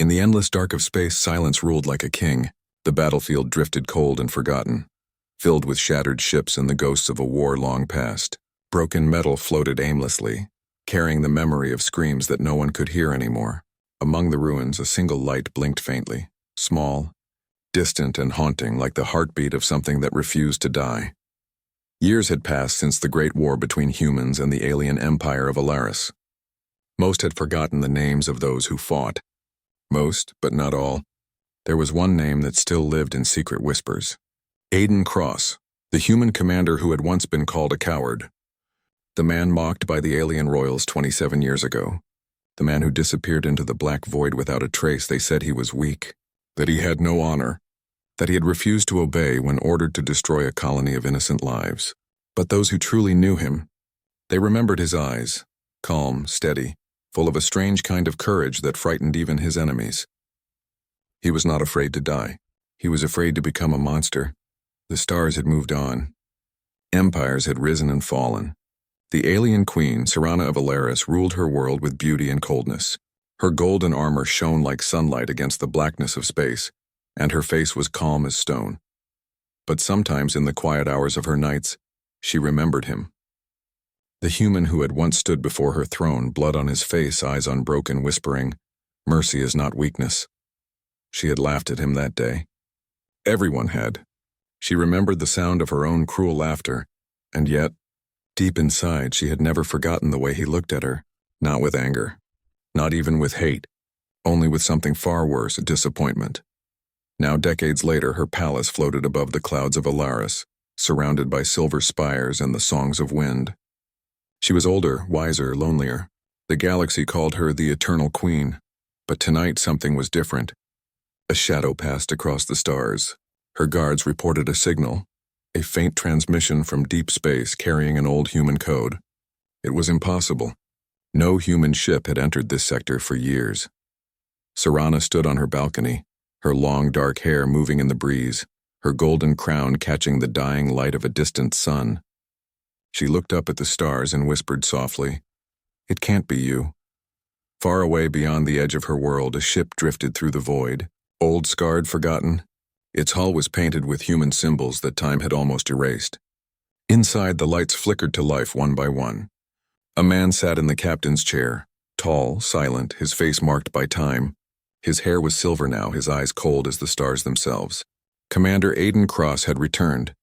In the endless dark of space, silence ruled like a king. The battlefield drifted cold and forgotten, filled with shattered ships and the ghosts of a war long past. Broken metal floated aimlessly, carrying the memory of screams that no one could hear anymore. Among the ruins, a single light blinked faintly, small, distant and haunting, like the heartbeat of something that refused to die. Years had passed since the great war between humans and the alien empire of Alaris. Most had forgotten the names of those who fought. Most, but not all. There was one name that still lived in secret whispers. Aiden Cross, the human commander who had once been called a coward. The man mocked by the alien royals 27 years ago. The man who disappeared into the black void without a trace. They said he was weak, that he had no honor, that he had refused to obey when ordered to destroy a colony of innocent lives. But those who truly knew him, they remembered his eyes, calm, steady, full of a strange kind of courage that frightened even his enemies. He was not afraid to die. He was afraid to become a monster. The stars had moved on. Empires had risen and fallen. The alien queen, Serana of Alaris, ruled her world with beauty and coldness. Her golden armor shone like sunlight against the blackness of space, and her face was calm as stone. But sometimes in the quiet hours of her nights, she remembered him. The human who had once stood before her throne, blood on his face, eyes unbroken, whispering, "Mercy is not weakness." She had laughed at him that day. Everyone had. She remembered the sound of her own cruel laughter, and yet, deep inside, she had never forgotten the way he looked at her, not with anger, not even with hate, only with something far worse, disappointment. Now, decades later, her palace floated above the clouds of Alaris, surrounded by silver spires and the songs of wind. She was older, wiser, lonelier. The galaxy called her the Eternal Queen, but tonight something was different. A shadow passed across the stars. Her guards reported a signal, a faint transmission from deep space carrying an old human code. It was impossible. No human ship had entered this sector for years. Serana stood on her balcony, her long dark hair moving in the breeze, her golden crown catching the dying light of a distant sun. She looked up at the stars and whispered softly, "It can't be you." Far away beyond the edge of her world, a ship drifted through the void, old, scarred, forgotten. Its hull was painted with human symbols that time had almost erased. Inside, the lights flickered to life one by one. A man sat in the captain's chair, tall, silent, his face marked by time. His hair was silver now, his eyes cold as the stars themselves. Commander Aiden Cross had returned.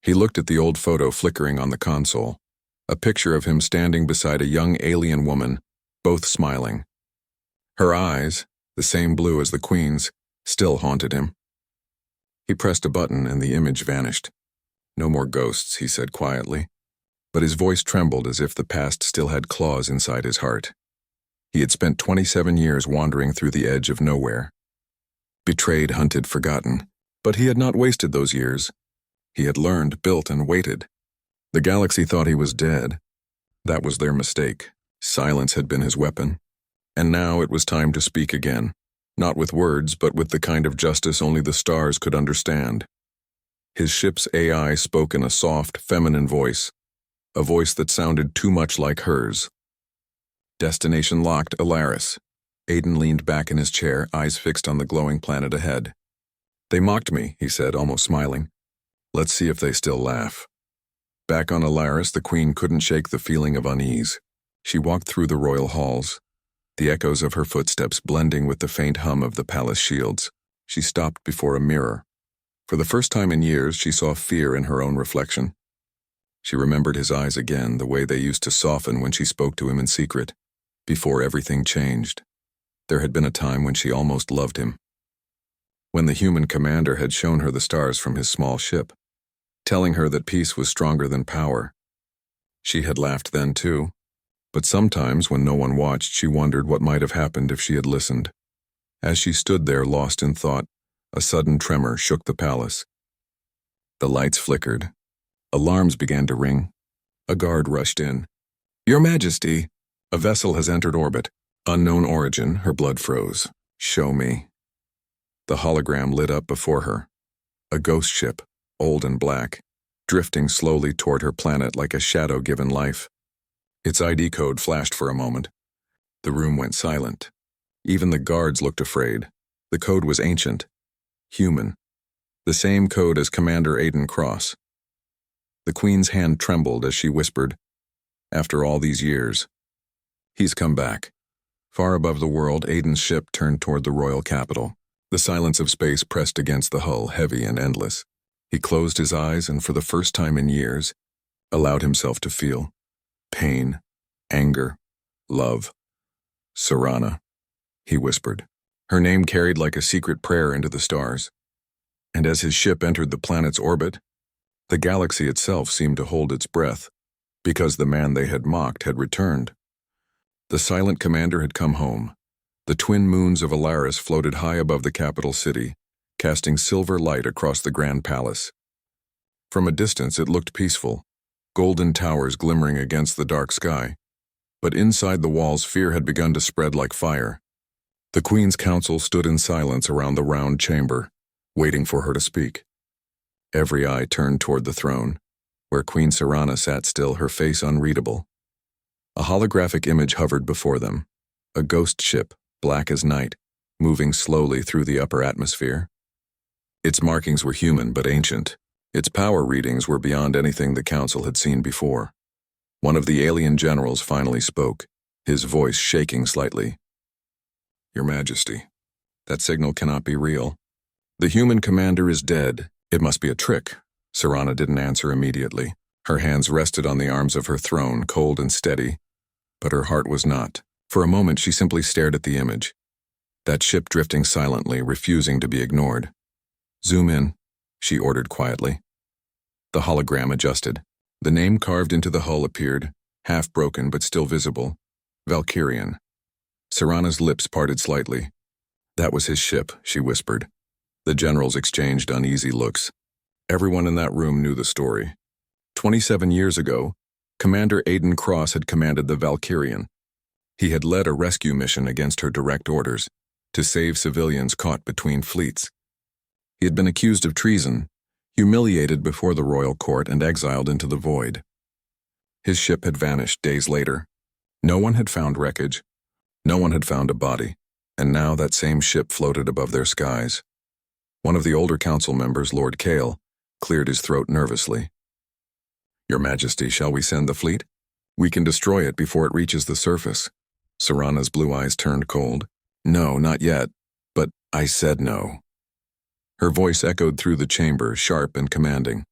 He looked at the old photo flickering on the console, a picture of him standing beside a young alien woman, both smiling. Her eyes, the same blue as the Queen's, still haunted him. He pressed a button and the image vanished. "No more ghosts," he said quietly, but his voice trembled as if the past still had claws inside his heart. He had spent 27 years wandering through the edge of nowhere. Betrayed, hunted, forgotten. But he had not wasted those years. He had learned, built, and waited. The galaxy thought he was dead. That was their mistake. Silence had been his weapon. And now it was time to speak again. Not with words, but with the kind of justice only the stars could understand. His ship's AI spoke in a soft, feminine voice, a voice that sounded too much like hers. Destination locked, Alaris. Aiden leaned back in his chair, eyes fixed on the glowing planet ahead. "They mocked me," he said, almost smiling. "Let's see if they still laugh." Back on Alaris, the Queen couldn't shake the feeling of unease. She walked through the royal halls, the echoes of her footsteps blending with the faint hum of the palace shields. She stopped before a mirror. For the first time in years, she saw fear in her own reflection. She remembered his eyes again, the way they used to soften when she spoke to him in secret, before everything changed. There had been a time when she almost loved him. When the human commander had shown her the stars from his small ship, telling her that peace was stronger than power. She had laughed then too, but sometimes when no one watched, she wondered what might have happened if she had listened. As she stood there lost in thought, a sudden tremor shook the palace. The lights flickered. Alarms began to ring. A guard rushed in. "Your Majesty, a vessel has entered orbit. Unknown origin." Her blood froze. "Show me." The hologram lit up before her. A ghost ship, old and black, drifting slowly toward her planet like a shadow given life. Its ID code flashed for a moment. The room went silent. Even the guards looked afraid. The code was ancient, human, the same code as Commander Aiden Cross. The Queen's hand trembled as she whispered, "After all these years, he's come back." Far above the world, Aiden's ship turned toward the royal capital. The silence of space pressed against the hull, heavy and endless. He closed his eyes and, for the first time in years, allowed himself to feel pain, anger, love. "Serana," he whispered. Her name carried like a secret prayer into the stars. And as his ship entered the planet's orbit, the galaxy itself seemed to hold its breath, because the man they had mocked had returned. The silent commander had come home. The twin moons of Alaris floated high above the capital city, casting silver light across the grand palace. From a distance it looked peaceful, golden towers glimmering against the dark sky. But inside the walls fear had begun to spread like fire. The Queen's council stood in silence around the round chamber, waiting for her to speak. Every eye turned toward the throne, where Queen Serana sat still, her face unreadable. A holographic image hovered before them, a ghost ship, black as night, moving slowly through the upper atmosphere. Its markings were human but ancient. Its power readings were beyond anything the council had seen before. One of the alien generals finally spoke, his voice shaking slightly. "Your Majesty, that signal cannot be real. The human commander is dead. It must be a trick." Serana didn't answer immediately. Her hands rested on the arms of her throne, cold and steady, but her heart was not. For a moment she simply stared at the image, that ship drifting silently, refusing to be ignored. "Zoom in," she ordered quietly. The hologram adjusted. The name carved into the hull appeared, half broken but still visible, Valkyrian. Serana's lips parted slightly. "That was his ship," she whispered. The generals exchanged uneasy looks. Everyone in that room knew the story. 27 years ago, Commander Aiden Cross had commanded the Valkyrian. He had led a rescue mission against her direct orders, to save civilians caught between fleets. He had been accused of treason, humiliated before the royal court, and exiled into the void. His ship had vanished days later. No one had found wreckage. No one had found a body, and now that same ship floated above their skies. One of the older council members, Lord Kale, cleared his throat nervously. "Your Majesty, shall we send the fleet? We can destroy it before it reaches the surface." Serana's blue eyes turned cold. "No, not yet. But I said no." Her voice echoed through the chamber, sharp and commanding.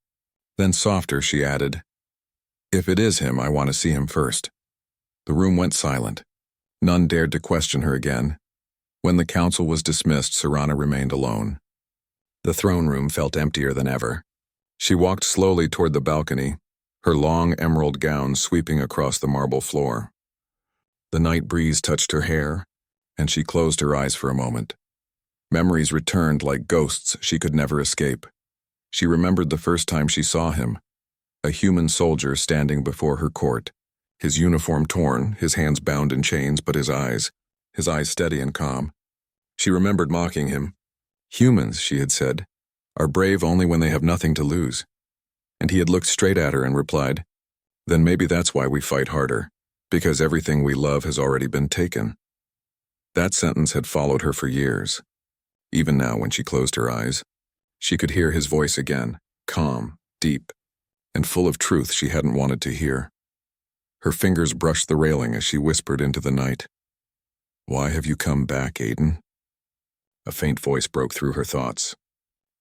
Then softer, she added, "If it is him, I want to see him first." The room went silent. None dared to question her again. When the council was dismissed, Serana remained alone. The throne room felt emptier than ever. She walked slowly toward the balcony, her long emerald gown sweeping across the marble floor. The night breeze touched her hair, and she closed her eyes for a moment. Memories returned like ghosts she could never escape. She remembered the first time she saw him, a human soldier standing before her court, his uniform torn, his hands bound in chains, but his eyes steady and calm. She remembered mocking him. "Humans," she had said, "are brave only when they have nothing to lose." And he had looked straight at her and replied, "Then maybe that's why we fight harder, because everything we love has already been taken." That sentence had followed her for years. Even now, when she closed her eyes, she could hear his voice again, calm, deep, and full of truth she hadn't wanted to hear. Her fingers brushed the railing as she whispered into the night, "Why have you come back, Aiden?" A faint voice broke through her thoughts.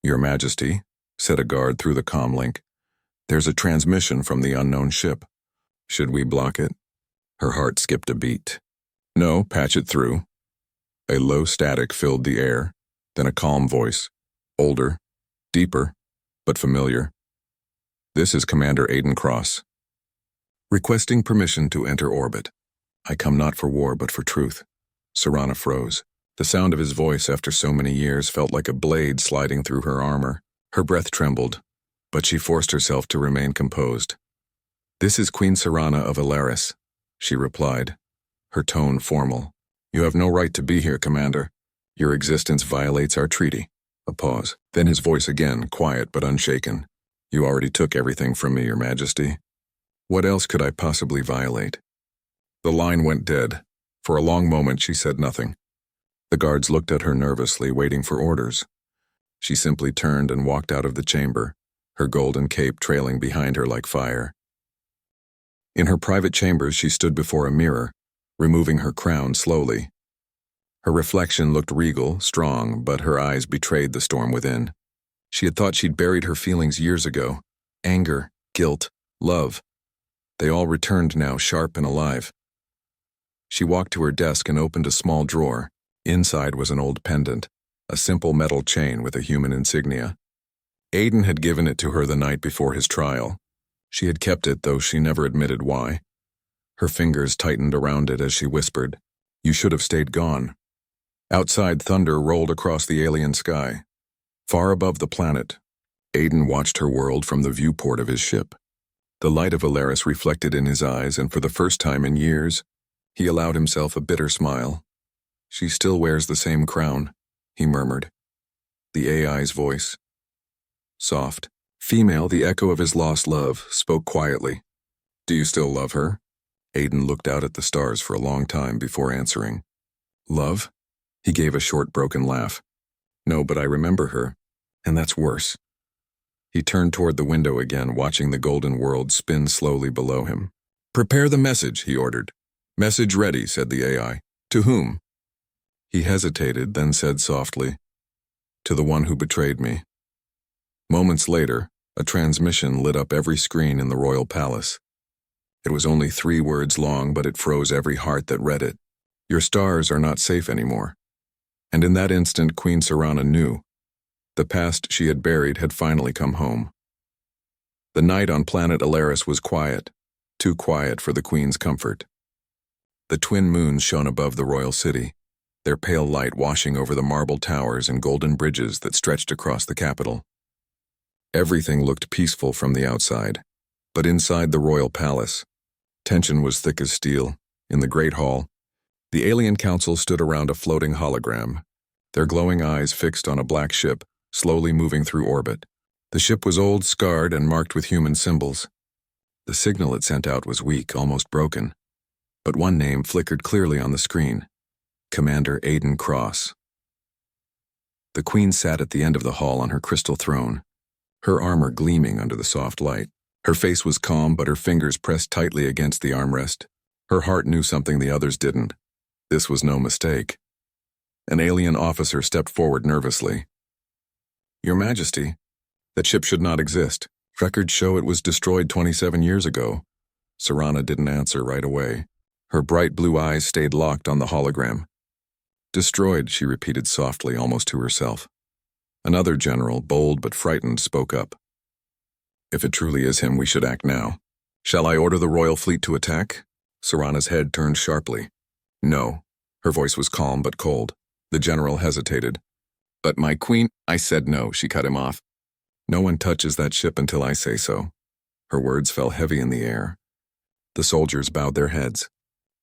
"Your Majesty," said a guard through the comm link, "there's a transmission from the unknown ship. Should we block it?" Her heart skipped a beat. "No, patch it through." A low static filled the air, then a calm voice, older, deeper, but familiar. "This is Commander Aiden Cross. Requesting permission to enter orbit. I come not for war but for truth." Serana froze. The sound of his voice after so many years felt like a blade sliding through her armor. Her breath trembled, but she forced herself to remain composed. "This is Queen Serana of Alaris," she replied, her tone formal. "You have no right to be here, Commander. Your existence violates our treaty." A pause. Then his voice again, quiet but unshaken. "You already took everything from me, Your Majesty. What else could I possibly violate?" The line went dead. For a long moment she said nothing. The guards looked at her nervously, waiting for orders. She simply turned and walked out of the chamber, her golden cape trailing behind her like fire. In her private chambers, she stood before a mirror, removing her crown slowly. Her reflection looked regal, strong, but her eyes betrayed the storm within. She had thought she'd buried her feelings years ago. Anger, guilt, love. They all returned now, sharp and alive. She walked to her desk and opened a small drawer. Inside was an old pendant, a simple metal chain with a human insignia. Aiden had given it to her the night before his trial. She had kept it, though she never admitted why. Her fingers tightened around it as she whispered, "You should have stayed gone." Outside, thunder rolled across the alien sky. Far above the planet, Aiden watched her world from the viewport of his ship. The light of Alaris reflected in his eyes, and for the first time in years, he allowed himself a bitter smile. "She still wears the same crown," he murmured. The AI's voice, soft, female, the echo of his lost love, spoke quietly. "Do you still love her?" Aiden looked out at the stars for a long time before answering. "Love?" He gave a short, broken laugh. "No, but I remember her, and that's worse." He turned toward the window again, watching the golden world spin slowly below him. "Prepare the message," he ordered. "Message ready," said the AI. "To whom?" He hesitated, then said softly, "To the one who betrayed me." Moments later, a transmission lit up every screen in the royal palace. It was only 3 words long, but it froze every heart that read it. "Your stars are not safe anymore." And in that instant, Queen Serana knew. The past she had buried had finally come home. The night on planet Alaris was quiet, too quiet for the Queen's comfort. The twin moons shone above the royal city, their pale light washing over the marble towers and golden bridges that stretched across the capital. Everything looked peaceful from the outside, but inside the royal palace, tension was thick as steel. In the great hall, the alien council stood around a floating hologram, their glowing eyes fixed on a black ship, slowly moving through orbit. The ship was old, scarred, and marked with human symbols. The signal it sent out was weak, almost broken. But one name flickered clearly on the screen: Commander Aiden Cross. The Queen sat at the end of the hall on her crystal throne, her armor gleaming under the soft light. Her face was calm, but her fingers pressed tightly against the armrest. Her heart knew something the others didn't. This was no mistake. An alien officer stepped forward nervously. "Your Majesty, that ship should not exist. Records show it was destroyed 27 years ago." Serana didn't answer right away. Her bright blue eyes stayed locked on the hologram. "Destroyed," she repeated softly, almost to herself. Another general, bold but frightened, spoke up. "If it truly is him, we should act now. Shall I order the royal fleet to attack?" Serana's head turned sharply. "No." Her voice was calm but cold. The general hesitated. "But my queen—" "I said no," she cut him off. "No one touches that ship until I say so." Her words fell heavy in the air. The soldiers bowed their heads.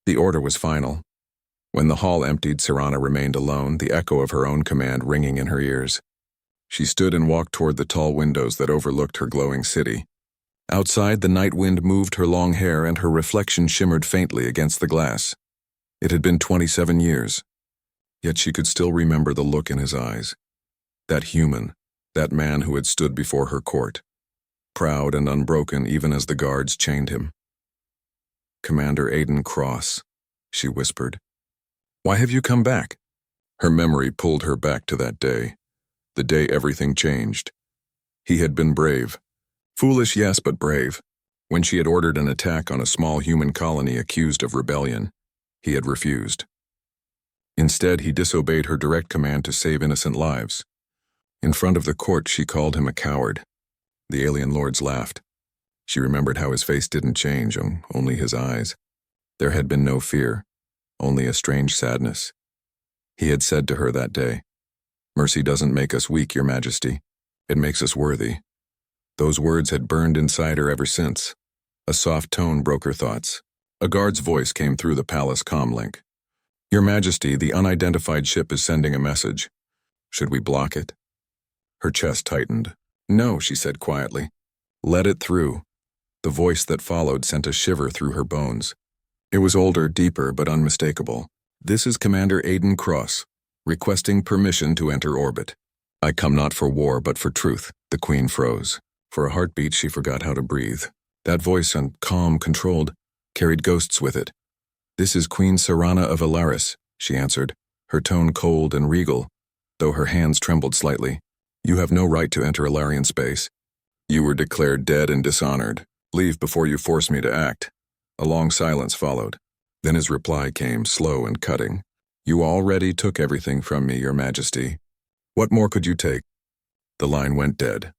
The order was final. When the hall emptied, Serana remained alone, the echo of her own command ringing in her ears. She stood and walked toward the tall windows that overlooked her glowing city. Outside, the night wind moved her long hair, and her reflection shimmered faintly against the glass. It had been 27 years, yet she could still remember the look in his eyes. That human, that man who had stood before her court, proud and unbroken even as the guards chained him. "Commander Aiden Cross," she whispered. "Why have you come back?" Her memory pulled her back to that day, the day everything changed. He had been brave. Foolish, yes, but brave. When she had ordered an attack on a small human colony accused of rebellion, he had refused. Instead, he disobeyed her direct command to save innocent lives. In front of the court, she called him a coward. The alien lords laughed. She remembered how his face didn't change, only his eyes. There had been no fear, only a strange sadness. He had said to her that day, "Mercy doesn't make us weak, Your Majesty. It makes us worthy." Those words had burned inside her ever since. A soft tone broke her thoughts. A guard's voice came through the palace comlink. "Your Majesty, the unidentified ship is sending a message. Should we block it?" Her chest tightened. "No," she said quietly. "Let it through." The voice that followed sent a shiver through her bones. It was older, deeper, but unmistakable. "This is Commander Aiden Cross. requesting permission to enter orbit. I come not for war but for truth. The Queen froze. For a heartbeat she forgot how to breathe. That voice, calm, controlled, carried ghosts with it. This is Queen Serana of Alaris, she answered, her tone cold and regal, though her hands trembled slightly. You have no right to enter Alarian space. You were declared dead and dishonored. Leave before you force me to act. A long silence followed. Then his reply came, slow and cutting. You already took everything from me, Your Majesty. What more could you take? The line went dead.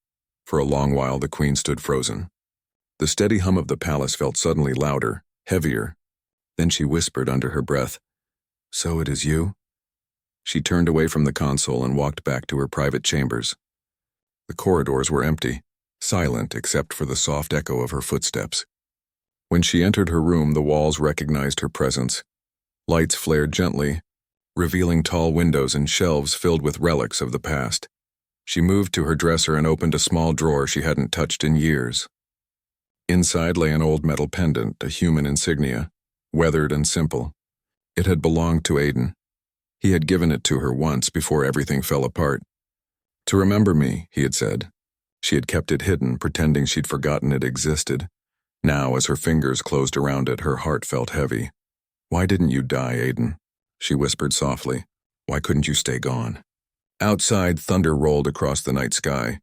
For a long while the Queen stood frozen. The steady hum of the palace felt suddenly louder, heavier. Then she whispered under her breath, So it is you? She turned away from the console and walked back to her private chambers. The corridors were empty, silent except for the soft echo of her footsteps. When she entered her room, the walls recognized her presence. Lights flared gently, revealing tall windows and shelves filled with relics of the past. She moved to her dresser and opened a small drawer she hadn't touched in years. Inside lay an old metal pendant, a human insignia, weathered and simple. It had belonged to Aiden. He had given it to her once before everything fell apart. To remember me, he had said. She had kept it hidden, pretending she'd forgotten it existed. Now, as her fingers closed around it, her heart felt heavy. Why didn't you die, Aiden? She whispered softly. Why couldn't you stay gone? Outside, thunder rolled across the night sky.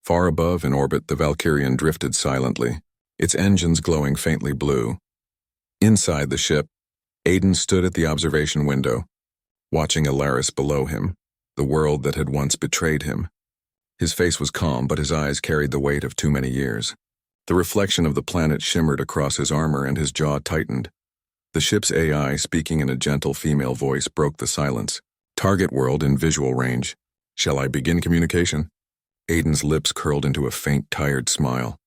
Far above, in orbit, the Valkyrian drifted silently, its engines glowing faintly blue. Inside the ship, Aiden stood at the observation window, watching Alaris below him, the world that had once betrayed him. His face was calm, but his eyes carried the weight of too many years. The reflection of the planet shimmered across his armor and his jaw tightened. The ship's AI, speaking in a gentle female voice, broke the silence. Target world in visual range. Shall I begin communication? Aiden's lips curled into a faint, tired smile.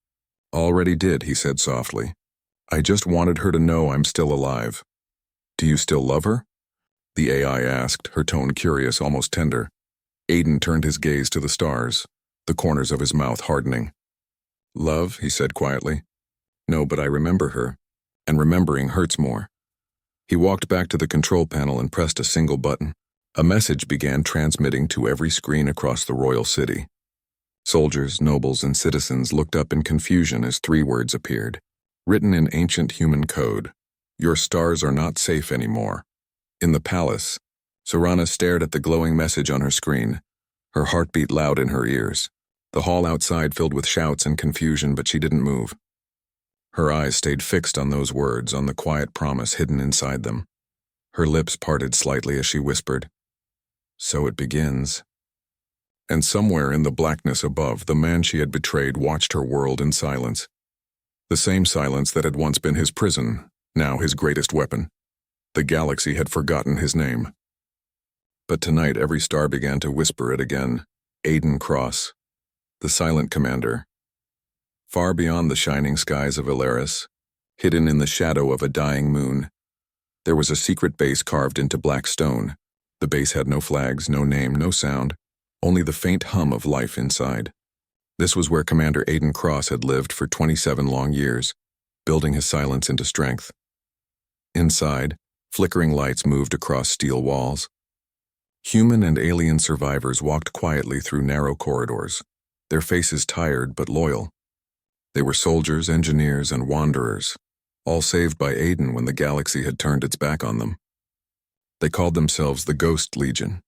Already did, he said softly. I just wanted her to know I'm still alive. Do you still love her? The AI asked, her tone curious, almost tender. Aiden turned his gaze to the stars, the corners of his mouth hardening. Love, he said quietly. No, but I remember her, and remembering hurts more. He walked back to the control panel and pressed a single button. A message began transmitting to every screen across the royal city. Soldiers, nobles, and citizens looked up in confusion as 3 words appeared, written in ancient human code. Your stars are not safe anymore. In the palace, Serana stared at the glowing message on her screen, her heartbeat loud in her ears. The hall outside filled with shouts and confusion, but she didn't move. Her eyes stayed fixed on those words, on the quiet promise hidden inside them. Her lips parted slightly as she whispered, So it begins. And somewhere in the blackness above, the man she had betrayed watched her world in silence. The same silence that had once been his prison, now his greatest weapon. The galaxy had forgotten his name. But tonight every star began to whisper it again. Aiden Cross, the silent commander. Far beyond the shining skies of Alaris, hidden in the shadow of a dying moon, there was a secret base carved into black stone. The base had no flags, no name, no sound, only the faint hum of life inside. This was where Commander Aiden Cross had lived for 27 long years, building his silence into strength. Inside, flickering lights moved across steel walls. Human and alien survivors walked quietly through narrow corridors, their faces tired but loyal. They were soldiers, engineers, and wanderers, all saved by Aiden when the galaxy had turned its back on them. They called themselves the Ghost Legion.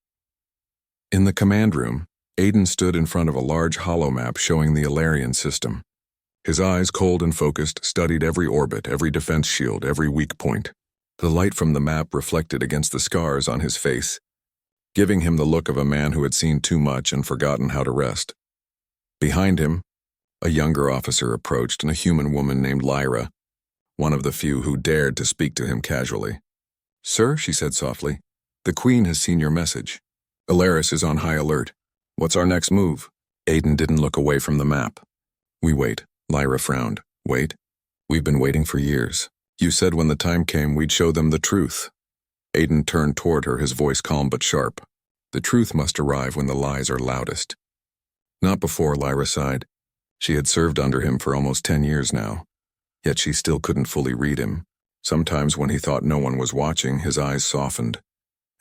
In the command room, Aiden stood in front of a large holomap showing the Alarian system. His eyes, cold and focused, studied every orbit, every defense shield, every weak point. The light from the map reflected against the scars on his face, giving him the look of a man who had seen too much and forgotten how to rest. Behind him, a younger officer approached, and a human woman named Lyra, one of the few who dared to speak to him casually. Sir, she said softly, the Queen has seen your message. Alaris is on high alert. What's our next move? Aiden didn't look away from the map. We wait, Lyra frowned. Wait? We've been waiting for years. You said when the time came we'd show them the truth. Aiden turned toward her, his voice calm but sharp. The truth must arrive when the lies are loudest. Not before, Lyra sighed. She had served under him for almost 10 years now, yet she still couldn't fully read him. Sometimes when he thought no one was watching, his eyes softened,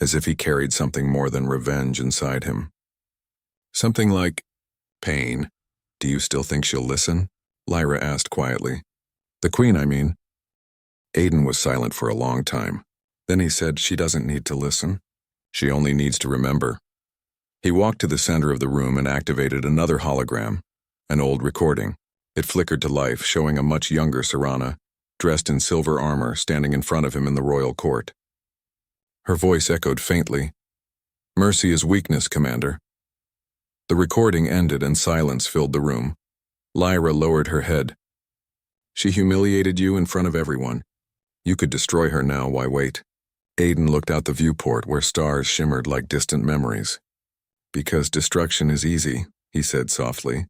as if he carried something more than revenge inside him. Something like pain. Do you still think she'll listen? Lyra asked quietly. The Queen, I mean. Aiden was silent for a long time. Then he said, she doesn't need to listen. She only needs to remember. He walked to the center of the room and activated another hologram, an old recording. It flickered to life, showing a much younger Serana, dressed in silver armor, standing in front of him in the royal court. Her voice echoed faintly. Mercy is weakness, Commander. The recording ended and silence filled the room. Lyra lowered her head. She humiliated you in front of everyone. You could destroy her now, why wait? Aiden looked out the viewport where stars shimmered like distant memories. Because destruction is easy, he said softly.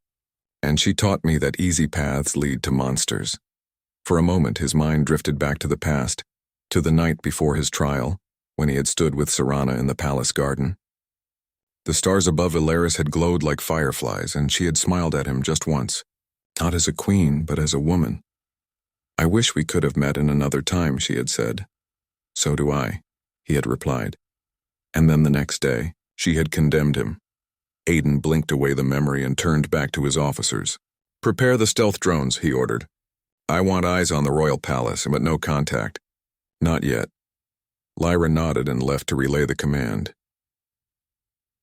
And she taught me that easy paths lead to monsters. For a moment his mind drifted back to the past, to the night before his trial, when he had stood with Serana in the palace garden. The stars above Ilaris had glowed like fireflies, and she had smiled at him just once, not as a queen, but as a woman. I wish we could have met in another time, she had said. So do I, he had replied. And then the next day, she had condemned him. Aiden blinked away the memory and turned back to his officers. Prepare the stealth drones, he ordered. I want eyes on the royal palace, but no contact. Not yet. Lyra nodded and left to relay the command.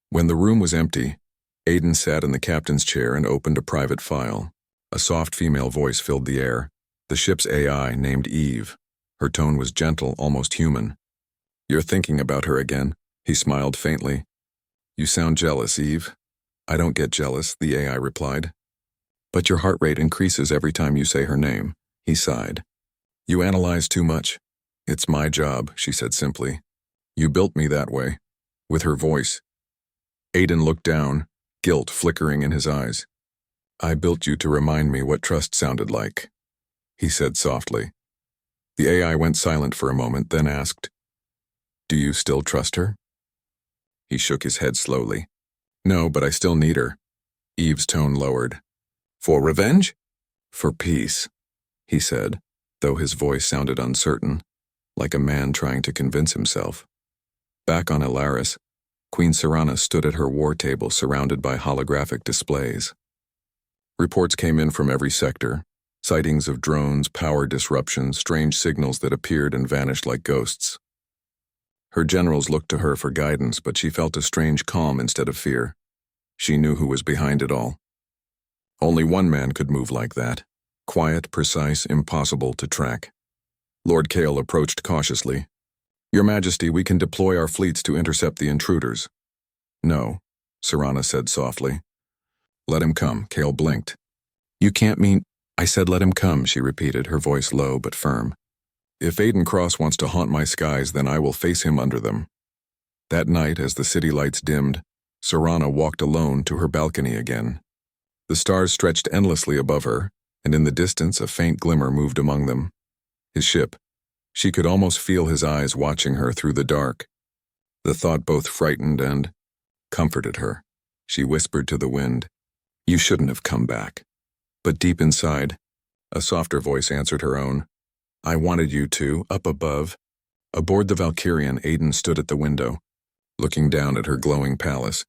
When the room was empty, Aiden sat in the captain's chair and opened a private file. A soft female voice filled the air. The ship's AI, named Eve. Her tone was gentle, almost human. You're thinking about her again, he smiled faintly. You sound jealous, Eve. I don't get jealous, the AI replied. But your heart rate increases every time you say her name, he sighed. You analyze too much. It's my job, she said simply. You built me that way. With her voice. Aiden looked down, guilt flickering in his eyes. I built you to remind me what trust sounded like, he said softly. The AI went silent for a moment, then asked, Do you still trust her? He shook his head slowly. No, but I still need her. Eve's tone lowered. For revenge? For peace, he said, though his voice sounded uncertain, like a man trying to convince himself. Back on Ilaris, Queen Serana stood at her war table surrounded by holographic displays. Reports came in from every sector, sightings of drones, power disruptions, strange signals that appeared and vanished like ghosts. Her generals looked to her for guidance, but she felt a strange calm instead of fear. She knew who was behind it all. Only one man could move like that. Quiet, precise, impossible to track. Lord Kale approached cautiously. Your Majesty, we can deploy our fleets to intercept the intruders. No, Serana said softly. Let him come, Kale blinked. You can't mean... I said let him come, she repeated, her voice low but firm. If Aiden Cross wants to haunt my skies, then I will face him under them. That night, as the city lights dimmed, Serana walked alone to her balcony again. The stars stretched endlessly above her, and in the distance a faint glimmer moved among them. His ship. She could almost feel his eyes watching her through the dark. The thought both frightened and comforted her. She whispered to the wind, You shouldn't have come back. But deep inside, a softer voice answered her own. I wanted you to, up above. Aboard the Valkyrian, Aiden stood at the window, looking down at her glowing palace.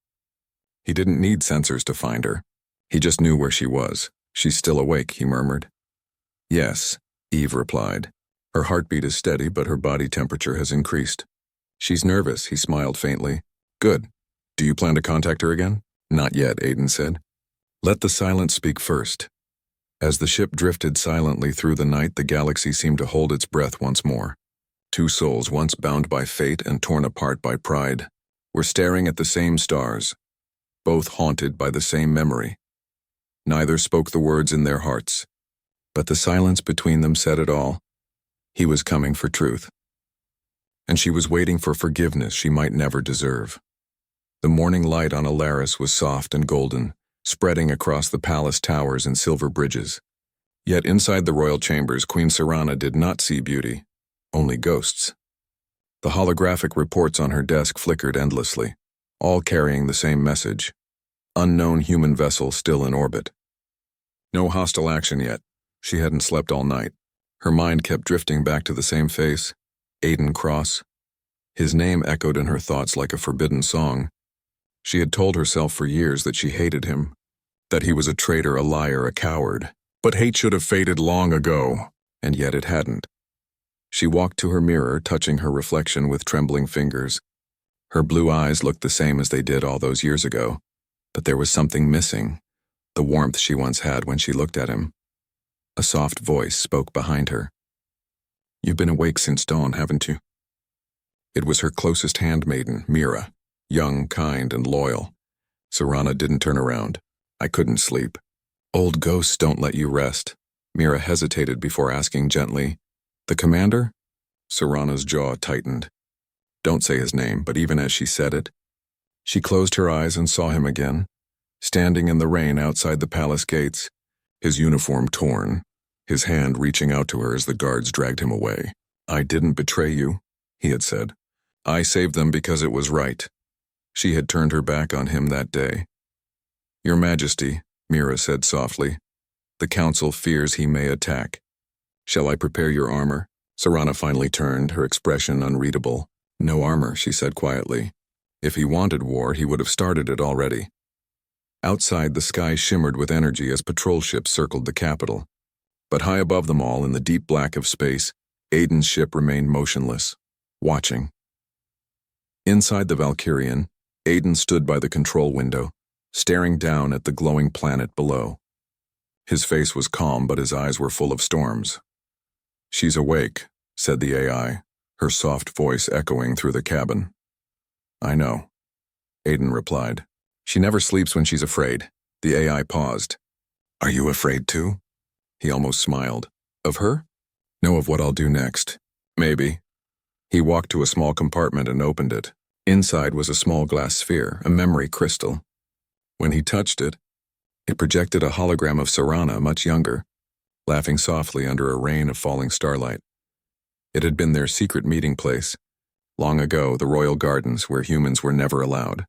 He didn't need sensors to find her. He just knew where she was. She's still awake, he murmured. Yes, Eve replied. Her heartbeat is steady, but her body temperature has increased. She's nervous, he smiled faintly. Good. Do you plan to contact her again? Not yet, Aiden said. Let the silence speak first. As the ship drifted silently through the night, the galaxy seemed to hold its breath once more. Two souls, once bound by fate and torn apart by pride, were staring at the same stars, both haunted by the same memory. Neither spoke the words in their hearts, but the silence between them said it all. He was coming for truth, and she was waiting for forgiveness she might never deserve. The morning light on Ilaris was soft and golden, spreading across the palace towers and silver bridges. Yet inside the royal chambers, Queen Serana did not see beauty, only ghosts. The holographic reports on her desk flickered endlessly, all carrying the same message. Unknown human vessel still in orbit. No hostile action yet. She hadn't slept all night. Her mind kept drifting back to the same face, Aiden Cross. His name echoed in her thoughts like a forbidden song. She had told herself for years that she hated him, that he was a traitor, a liar, a coward. But hate should have faded long ago, and yet it hadn't. She walked to her mirror, touching her reflection with trembling fingers. Her blue eyes looked the same as they did all those years ago, but there was something missing, the warmth she once had when she looked at him. A soft voice spoke behind her. "You've been awake since dawn, haven't you?" It was her closest handmaiden, Mira, young, kind, and loyal. Serana didn't turn around. "I couldn't sleep." "Old ghosts don't let you rest." Mira hesitated before asking gently, "The commander?" Serana's jaw tightened. Don't say his name, but even as she said it, she closed her eyes and saw him again, standing in the rain outside the palace gates, his uniform torn, his hand reaching out to her as the guards dragged him away. "I didn't betray you," he had said. "I saved them because it was right." She had turned her back on him that day. "Your Majesty," Mira said softly, "the council fears he may attack. Shall I prepare your armor?" Serana finally turned, her expression unreadable. "No armor," she said quietly. If he wanted war, he would have started it already. Outside, the sky shimmered with energy as patrol ships circled the capital. But high above them all, in the deep black of space, Aiden's ship remained motionless, watching. Inside the Valkyrian, Aiden stood by the control window, staring down at the glowing planet below. His face was calm, but his eyes were full of storms. "She's awake," said the AI, her soft voice echoing through the cabin. "I know," Aiden replied. "She never sleeps when she's afraid." The AI paused. "Are you afraid too?" He almost smiled. "Of her?" "No, of what I'll do next." "Maybe." He walked to a small compartment and opened it. Inside was a small glass sphere, a memory crystal. When he touched it, it projected a hologram of Serana, much younger, laughing softly under a rain of falling starlight. It had been their secret meeting place, long ago, the royal gardens where humans were never allowed.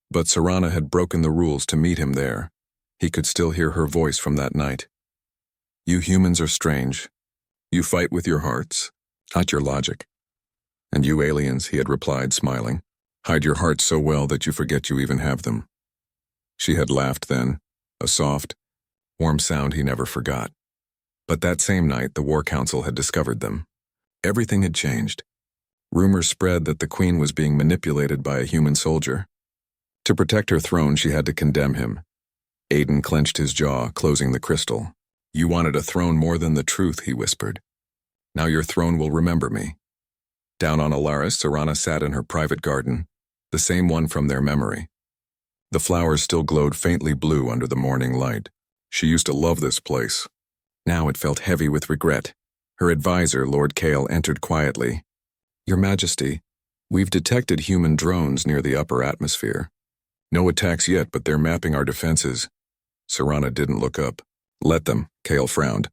But Serana had broken the rules to meet him there. He could still hear her voice from that night. "You humans are strange. You fight with your hearts, not your logic. And you aliens," he had replied, smiling, "hide your hearts so well that you forget you even have them." She had laughed then, a soft, warm sound he never forgot. But that same night, the War Council had discovered them. Everything had changed. Rumors spread that the Queen was being manipulated by a human soldier. To protect her throne, she had to condemn him. Aiden clenched his jaw, closing the crystal. "You wanted a throne more than the truth," he whispered. "Now your throne will remember me." Down on Alaris, Serana sat in her private garden, the same one from their memory. The flowers still glowed faintly blue under the morning light. She used to love this place. Now it felt heavy with regret. Her advisor, Lord Kale, entered quietly. "Your Majesty, we've detected human drones near the upper atmosphere. No attacks yet, but they're mapping our defenses." Serana didn't look up. "Let them," Kale frowned.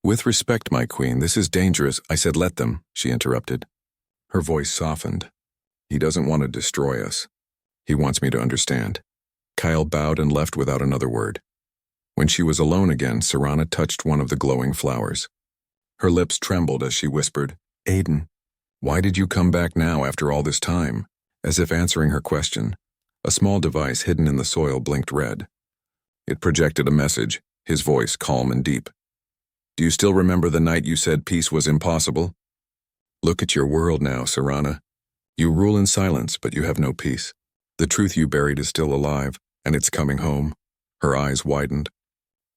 "With respect, my queen, this is dangerous." "I said let them," she interrupted. Her voice softened. "He doesn't want to destroy us. He wants me to understand." Kyle bowed and left without another word. When she was alone again, Serana touched one of the glowing flowers. Her lips trembled as she whispered, "Aiden, why did you come back now after all this time?" As if answering her question, a small device hidden in the soil blinked red. It projected a message, his voice calm and deep. "Do you still remember the night you said peace was impossible? Look at your world now, Serana. You rule in silence, but you have no peace. The truth you buried is still alive, and it's coming home." Her eyes widened.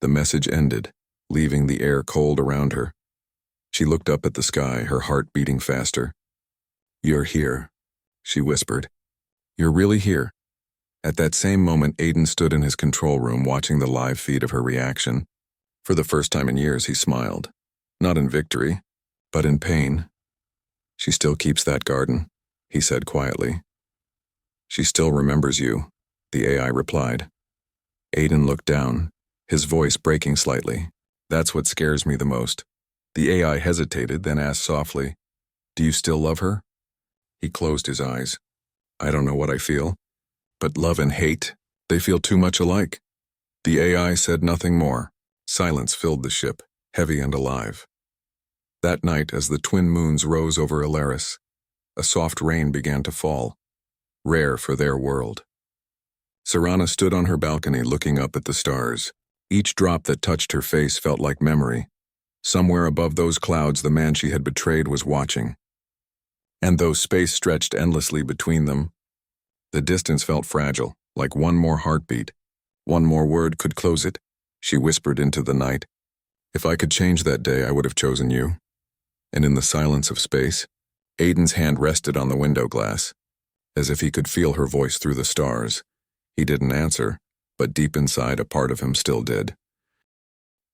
The message ended, leaving the air cold around her. She looked up at the sky, her heart beating faster. "You're here," she whispered. "You're really here." At that same moment, Aiden stood in his control room watching the live feed of her reaction. For the first time in years, he smiled. Not in victory, but in pain. "She still keeps that garden," he said quietly. "She still remembers you," the AI replied. Aiden looked down, his voice breaking slightly. "That's what scares me the most." The AI hesitated, then asked softly, "Do you still love her?" He closed his eyes. "I don't know what I feel. But love and hate, they feel too much alike." The AI said nothing more. Silence filled the ship, heavy and alive. That night, as the twin moons rose over Alaris, a soft rain began to fall, rare for their world. Serana stood on her balcony looking up at the stars. Each drop that touched her face felt like memory. Somewhere above those clouds, the man she had betrayed was watching. And though space stretched endlessly between them, the distance felt fragile, like one more heartbeat. One more word could close it, she whispered into the night. If I could change that day, I would have chosen you. And in the silence of space, Aiden's hand rested on the window glass, as if he could feel her voice through the stars. He didn't answer, but deep inside, a part of him still did.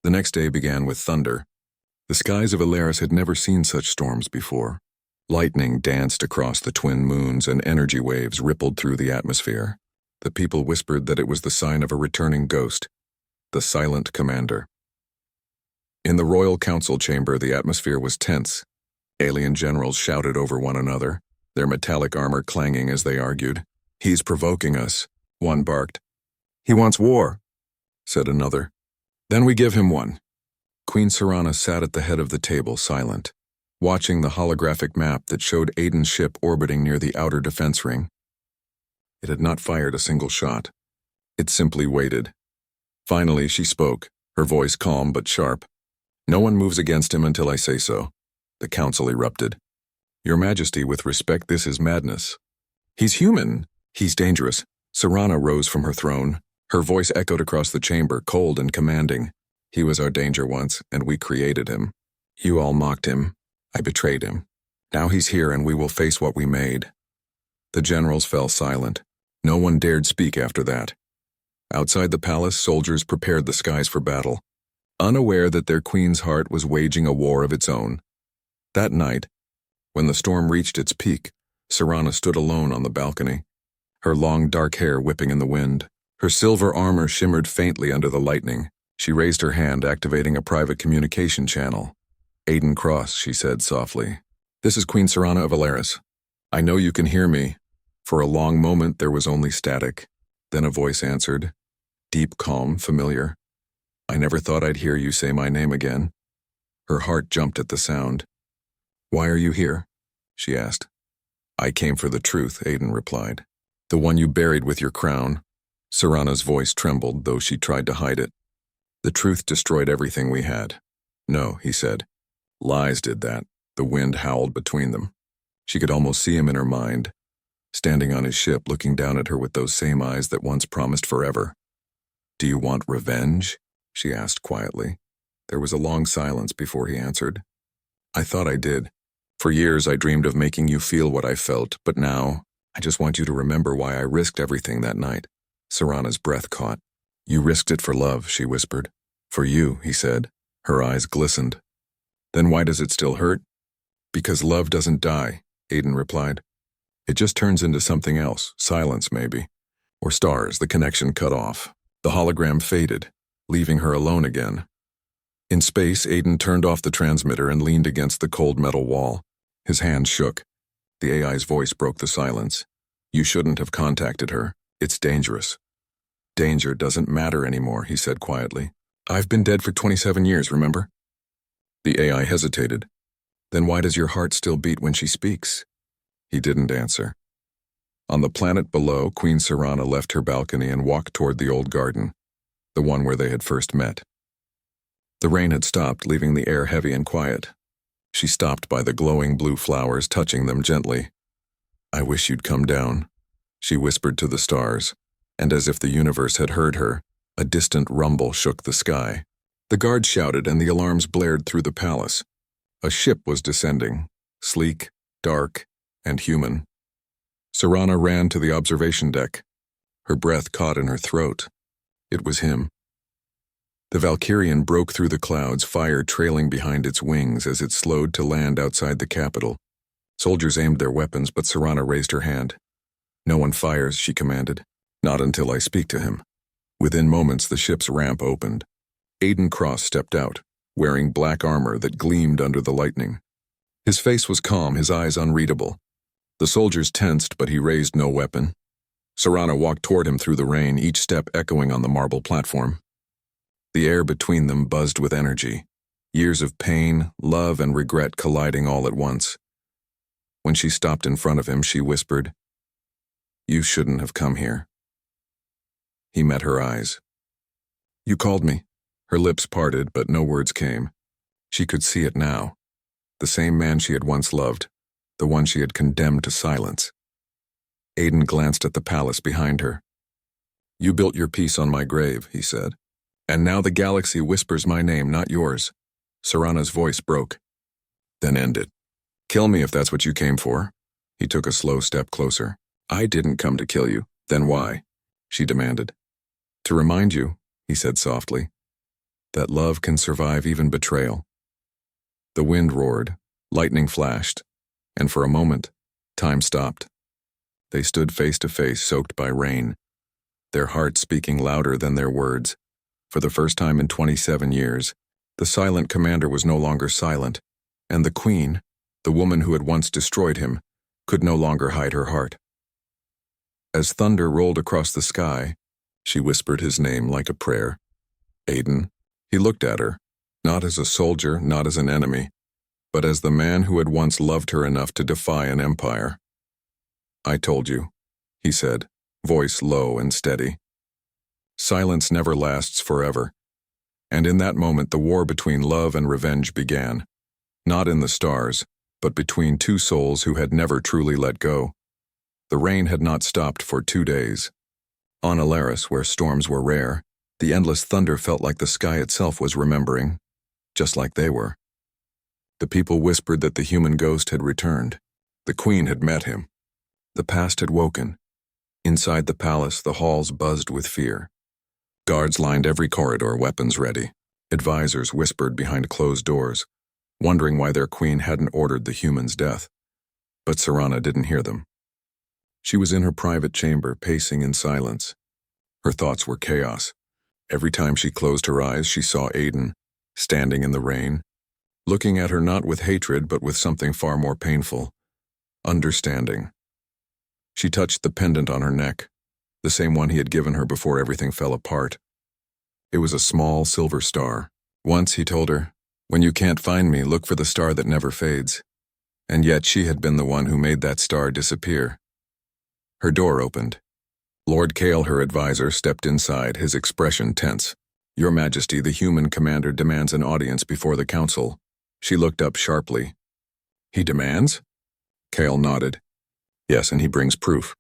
The next day began with thunder. The skies of Alaris had never seen such storms before. Lightning danced across the twin moons and energy waves rippled through the atmosphere. The people whispered that it was the sign of a returning ghost, the Silent Commander. In the Royal Council chamber, the atmosphere was tense. Alien generals shouted over one another, their metallic armor clanging as they argued. "He's provoking us," one barked. "He wants war," said another. "Then we give him one." Queen Serana sat at the head of the table, silent, watching the holographic map that showed Aiden's ship orbiting near the outer defense ring. It had not fired a single shot. It simply waited. Finally, she spoke, her voice calm but sharp. "No one moves against him until I say so." The council erupted. "Your Majesty, with respect, this is madness." "He's human. He's dangerous." Serana rose from her throne. Her voice echoed across the chamber, cold and commanding. "He was our danger once, and we created him. You all mocked him. I betrayed him. Now he's here, and we will face what we made." The generals fell silent. No one dared speak after that. Outside the palace, soldiers prepared the skies for battle, unaware that their queen's heart was waging a war of its own. That night, when the storm reached its peak, Serana stood alone on the balcony, her long dark hair whipping in the wind. Her silver armor shimmered faintly under the lightning. She raised her hand, activating a private communication channel. "Aiden Cross," she said softly. "This is Queen Serana of Alaris. I know you can hear me." For a long moment there was only static. Then a voice answered, deep, calm, familiar. "I never thought I'd hear you say my name again." Her heart jumped at the sound. "Why are you here?" she asked. "I came for the truth," Aiden replied. "The one you buried with your crown." Serana's voice trembled, though she tried to hide it. "The truth destroyed everything we had." "No," he said. "Lies did that." The wind howled between them. She could almost see him in her mind, standing on his ship, looking down at her with those same eyes that once promised forever. "Do you want revenge?" she asked quietly. There was a long silence before he answered. "I thought I did. For years I dreamed of making you feel what I felt, but now I just want you to remember why I risked everything that night." Serana's breath caught. "You risked it for love," she whispered. "For you," he said. Her eyes glistened. "Then why does it still hurt?" "Because love doesn't die," Aiden replied. "It just turns into something else, silence maybe. Or stars." The connection cut off. The hologram faded, leaving her alone again. In space, Aiden turned off the transmitter and leaned against the cold metal wall. His hand shook. The AI's voice broke the silence. "You shouldn't have contacted her. It's dangerous." "Danger doesn't matter anymore," he said quietly. "I've been dead for 27 years, remember?" The AI hesitated. "Then why does your heart still beat when she speaks?" He didn't answer. On the planet below, Queen Serana left her balcony and walked toward the old garden, the one where they had first met. The rain had stopped, leaving the air heavy and quiet. She stopped by the glowing blue flowers, touching them gently. "I wish you'd come down," she whispered to the stars, and as if the universe had heard her, a distant rumble shook the sky. The guards shouted and the alarms blared through the palace. A ship was descending, sleek, dark, and human. Serana ran to the observation deck. Her breath caught in her throat. It was him. The Valkyrian broke through the clouds, fire trailing behind its wings as it slowed to land outside the capital. Soldiers aimed their weapons, but Serana raised her hand. "No one fires," she commanded. "Not until I speak to him." Within moments, the ship's ramp opened. Aiden Cross stepped out, wearing black armor that gleamed under the lightning. His face was calm, his eyes unreadable. The soldiers tensed, but he raised no weapon. Serana walked toward him through the rain, each step echoing on the marble platform. The air between them buzzed with energy, years of pain, love, and regret colliding all at once. When she stopped in front of him, she whispered, "You shouldn't have come here." He met her eyes. "You called me." Her lips parted, but no words came. She could see it now. The same man she had once loved, the one she had condemned to silence. Aiden glanced at the palace behind her. "You built your peace on my grave," he said. "And now the galaxy whispers my name, not yours." Serana's voice broke, then ended. "Kill me if that's what you came for." He took a slow step closer. "I didn't come to kill you." "Then why?" she demanded. "To remind you," he said softly, "that love can survive even betrayal." The wind roared, lightning flashed, and for a moment, time stopped. They stood face to face, soaked by rain, their hearts speaking louder than their words. For the first time in 27 years, the silent commander was no longer silent, and the queen, the woman who had once destroyed him, could no longer hide her heart. As thunder rolled across the sky, she whispered his name like a prayer. "Aiden." He looked at her, not as a soldier, not as an enemy, but as the man who had once loved her enough to defy an empire. "I told you," he said, voice low and steady. Silence never lasts forever, and in that moment the war between love and revenge began, not in the stars, but between two souls who had never truly let go. The rain had not stopped for 2 days. On Alaris, where storms were rare, the endless thunder felt like the sky itself was remembering, just like they were. The people whispered that the human ghost had returned. The queen had met him. The past had woken. Inside the palace, the halls buzzed with fear. Guards lined every corridor, weapons ready. Advisors whispered behind closed doors, wondering why their queen hadn't ordered the human's death. But Serana didn't hear them. She was in her private chamber, pacing in silence. Her thoughts were chaos. Every time she closed her eyes, she saw Aiden, standing in the rain, looking at her not with hatred but with something far more painful, understanding. She touched the pendant on her neck, the same one he had given her before everything fell apart. It was a small silver star. Once, he told her, "When you can't find me, look for the star that never fades." And yet she had been the one who made that star disappear. Her door opened. Lord Kale, her advisor, stepped inside, his expression tense. "Your Majesty, the human commander demands an audience before the council." She looked up sharply. "He demands?" Kale nodded. "Yes, and he brings proof.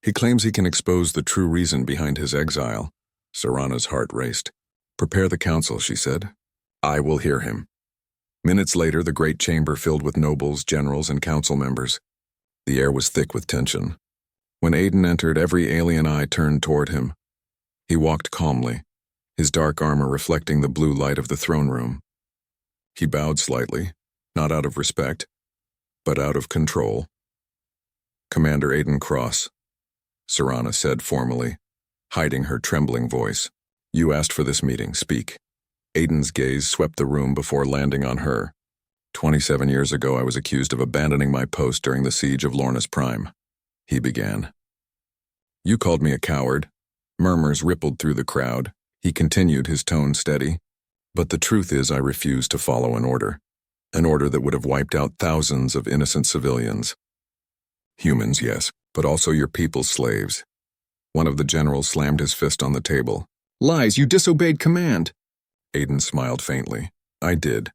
He claims he can expose the true reason behind his exile." Serana's heart raced. "Prepare the council," she said. "I will hear him." Minutes later, the great chamber filled with nobles, generals, and council members. The air was thick with tension. When Aiden entered, every alien eye turned toward him. He walked calmly, his dark armor reflecting the blue light of the throne room. He bowed slightly, not out of respect, but out of control. "Commander Aiden Cross," Serana said formally, hiding her trembling voice. "You asked for this meeting. Speak." Aiden's gaze swept the room before landing on her. 27 years ago, I was accused of abandoning my post during the siege of Lorna's Prime," he began. "You called me a coward." Murmurs rippled through the crowd. He continued, his tone steady. "But the truth is I refused to follow an order that would have wiped out thousands of innocent civilians. Humans, yes, but also your people's slaves." One of the generals slammed his fist on the table. "Lies, you disobeyed command." Aiden smiled faintly. "I did,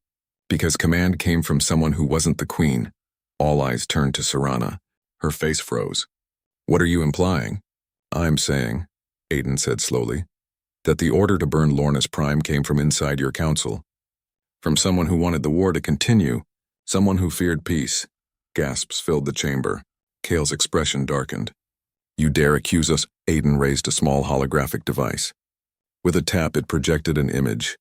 because command came from someone who wasn't the queen." All eyes turned to Serana. Her face froze. "What are you implying?" "I'm saying," Aiden said slowly, "that the order to burn Lorna's Prime came from inside your council. From someone who wanted the war to continue, someone who feared peace." Gasps filled the chamber. Kale's expression darkened. "You dare accuse us?" Aiden raised a small holographic device. With a tap, it projected an image,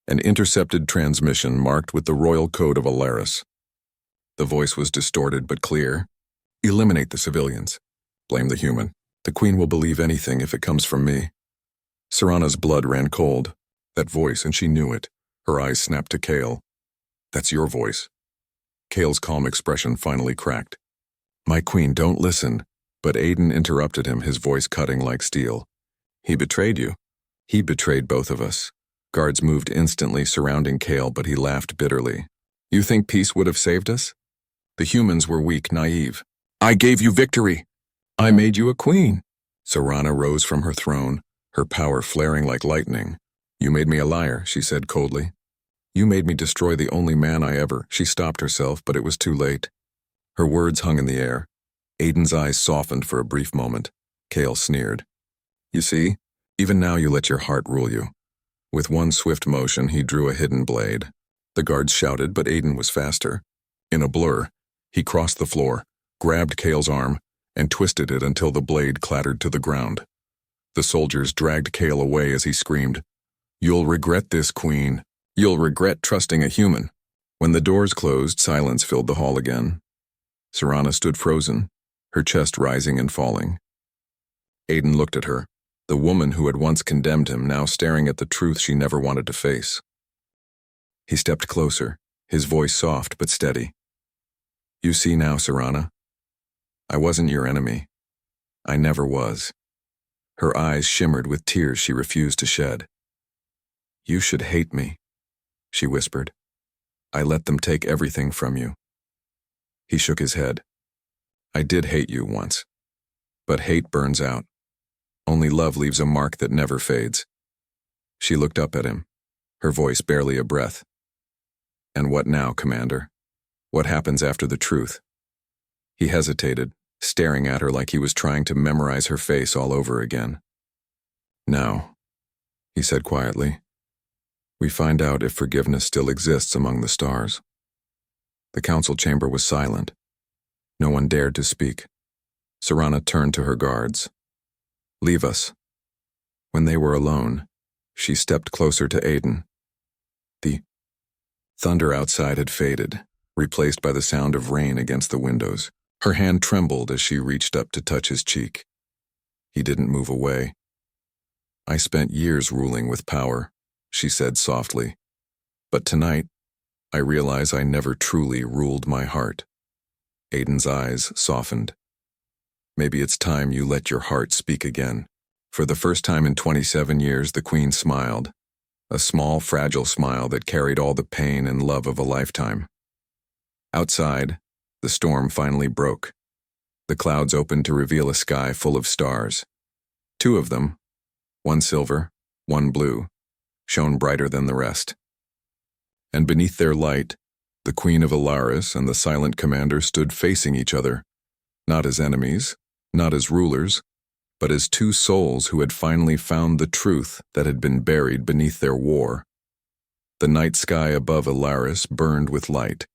an intercepted transmission marked with the royal code of Alaris. The voice was distorted but clear. "Eliminate the civilians. Blame the human. The queen will believe anything if it comes from me." Serana's blood ran cold. That voice, and she knew it. Her eyes snapped to Kale. "That's your voice." Kale's calm expression finally cracked. "My queen, don't listen." But Aiden interrupted him, his voice cutting like steel. "He betrayed you. He betrayed both of us." Guards moved instantly surrounding Kale, but he laughed bitterly. "You think peace would have saved us?" The humans were weak, naive. I gave you victory. I made you a queen. Serana rose from her throne, her power flaring like lightning. You made me a liar, she said coldly. You made me destroy the only man I ever. She stopped herself, but it was too late. Her words hung in the air. Aiden's eyes softened for a brief moment. Kale sneered. You see, even now you let your heart rule you. With one swift motion, he drew a hidden blade. The guards shouted, but Aiden was faster. In a blur, he crossed the floor, grabbed Kale's arm, and twisted it until the blade clattered to the ground. The soldiers dragged Kale away as he screamed, You'll regret this, Queen. You'll regret trusting a human. When the doors closed, silence filled the hall again. Serana stood frozen, her chest rising and falling. Aiden looked at her, the woman who had once condemned him now staring at the truth she never wanted to face. He stepped closer, his voice soft but steady. You see now, Serana, I wasn't your enemy. I never was. Her eyes shimmered with tears she refused to shed. You should hate me, she whispered. I let them take everything from you. He shook his head. I did hate you once, but hate burns out. Only love leaves a mark that never fades. She looked up at him, her voice barely a breath. And what now, Commander? What happens after the truth? He hesitated, staring at her like he was trying to memorize her face all over again. Now, he said quietly, we find out if forgiveness still exists among the stars. The council chamber was silent. No one dared to speak. Serana turned to her guards. Leave us. When they were alone, she stepped closer to Aiden. The thunder outside had faded, replaced by the sound of rain against the windows. Her hand trembled as she reached up to touch his cheek. He didn't move away. I spent years ruling with power, she said softly. But tonight, I realize I never truly ruled my heart. Aiden's eyes softened. Maybe it's time you let your heart speak again. For the first time in 27 years, the Queen smiled. A small, fragile smile that carried all the pain and love of a lifetime. Outside, the storm finally broke. The clouds opened to reveal a sky full of stars. Two of them, one silver, one blue, shone brighter than the rest. And beneath their light, the Queen of Alaris and the silent commander stood facing each other, not as enemies, not as rulers, but as two souls who had finally found the truth that had been buried beneath their war. The night sky above Alaris burned with light.